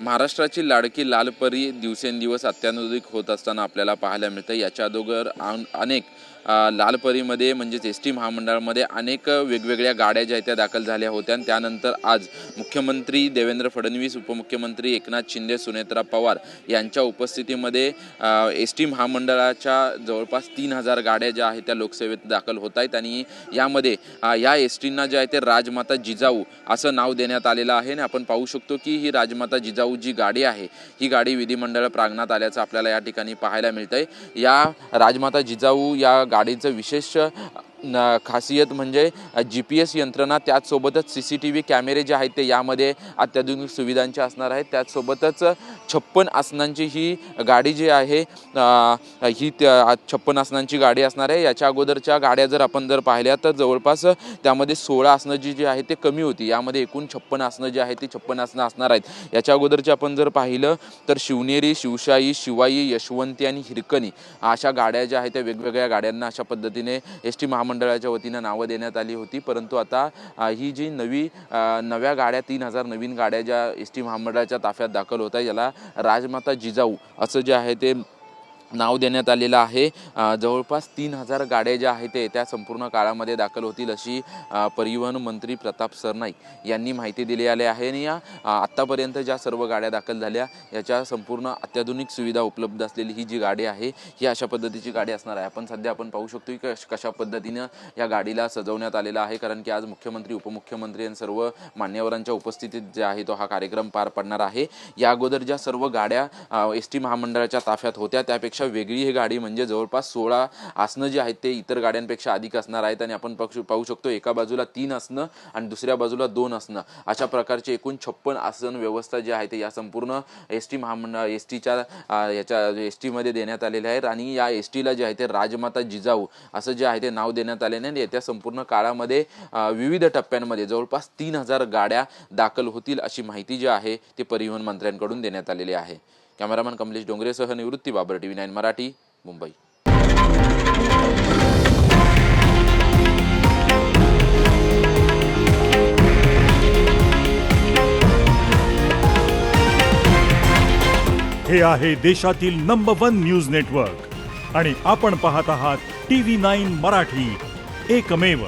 महाराष्ट्राची लाडकी लाल परी दिवसेंदिवस अत्याधुनिक होत असताना आपल्याला पाहायला मिळतं। याच्या अगोदर अनेक लाल परीमध्ये म्हणजेच एस टी महामंडळामध्ये अनेक वेगवेगळ्या गाड्या ज्या त्या दाखल झाल्या होत्या आणि त्यानंतर आज मुख्यमंत्री देवेंद्र फडणवीस, उपमुख्यमंत्री एकनाथ शिंदे, सुनेत्रा पवार यांच्या उपस्थितीमध्ये एस टी महामंडळाच्या जवळपास 3000 गाड्या ज्या आहेत त्या लोकसेवेत दाखल होत आहेत आणि यामध्ये या एस टींना जे आहे ते राजमाता जिजाऊ असं नाव देण्यात आलेलं आहे आणि आपण पाहू शकतो की ही राजमाता जिजाऊ जी गाडी आहे ही गाडी विधिमंडळ प्रांगणात आल्याचं आपल्याला या ठिकाणी पाहायला मिळतंय। या राजमाता जिजाऊ या गाडीचं विशेष खासियत म्हणजे GPS यंत्रणा, त्याचसोबतच CCTV कॅमेरे जे आहेत ते यामध्ये अत्याधुनिक सुविधांचे असणार आहेत। त्याचसोबतच 56 आसनांची ही गाडी जी आहे ही 56 आसनांची गाडी असणार आहे। याच्या अगोदरच्या गाड्या जर आपण पाहिल्या तर जवळपास त्यामध्ये 16 आसनं जी आहेत ते कमी होती। यामध्ये एकूण 56 आसनं जी आहेत ती 56 आसनं असणार आहेत। याच्या अगोदरचे आपण जर पाहिलं तर शिवनेरी, शिवशाही, शिवाई, यशवंती आणि हिरकणी अशा गाड्या ज्या आहेत त्या वेगवेगळ्या गाड्यांना अशा पद्धतीने एस टी महामंडळाच्या वतीने नावं देण्यात आली होती। परंतु आता ही जी नव्या गाड्या 3000 नवीन गाड्या ज्या एस टी महामंडळाच्या ताफ्यात दाखल होत आहे याला राजमाता जिजाऊ असं जे आहे ते नाव देण्यात आलेलं आहे। जवळपास 3000 गाड्या ज्या आहेत ते त्या संपूर्ण काळामध्ये दाखल होतील अशी परिवहन मंत्री प्रताप सरनाईक यांनी माहिती दिली आहे आणि या आत्तापर्यंत ज्या सर्व गाड्या दाखल झाल्या याच्या संपूर्ण अत्याधुनिक सुविधा उपलब्ध असलेली ही जी गाडी आहे ही अशा पद्धतीची गाडी असणार आहे। आपण पाहू शकतो की कशा पद्धतीनं या गाडीला सजवण्यात आलेला आहे, कारण की आज मुख्यमंत्री, उपमुख्यमंत्री आणि सर्व मान्यवरांच्या उपस्थितीत जे आहे तो हा कार्यक्रम पार पडणार आहे। या अगोदर ज्या सर्व गाड्या एस टी महामंडळाच्या ताफ्यात होत्या त्यापेक्षा वेगळी ही गाडी म्हणजे जवळपास 16 आसनं जी आहेत ते इतर गाड्यांपेक्षा अधिक असणार आहेत आणि आपण पाहू शकतो एका बाजूला 3 आसनं आणि दुसऱ्या बाजूला 2 आसनं अशा प्रकारचे एकूण 56 आसन व्यवस्था जी आहे ते या संपूर्ण एस टी महामंडळ एस टीमध्ये देण्यात आलेले आहेत आणि या एस टीला जे आहे ते राजमाता जिजाऊ असं जे आहे ते नाव देण्यात आलेले आहे। येत्या संपूर्ण काळामध्ये विविध टप्प्यांमध्ये जवळपास 3000 गाड्या दाखल होतील अशी माहिती जी आहे ती परिवहन मंत्र्यांकडून देण्यात आलेली आहे। कॅमेरामन कमलेश डोंगरेसह निवृत्ती बाबर, TV9 मराठी, मुंबई। हे आहे देशातील नंबर 1 न्यूज नेटवर्क आणि आपण पाहत आहात TV9 मराठी, एकमेव।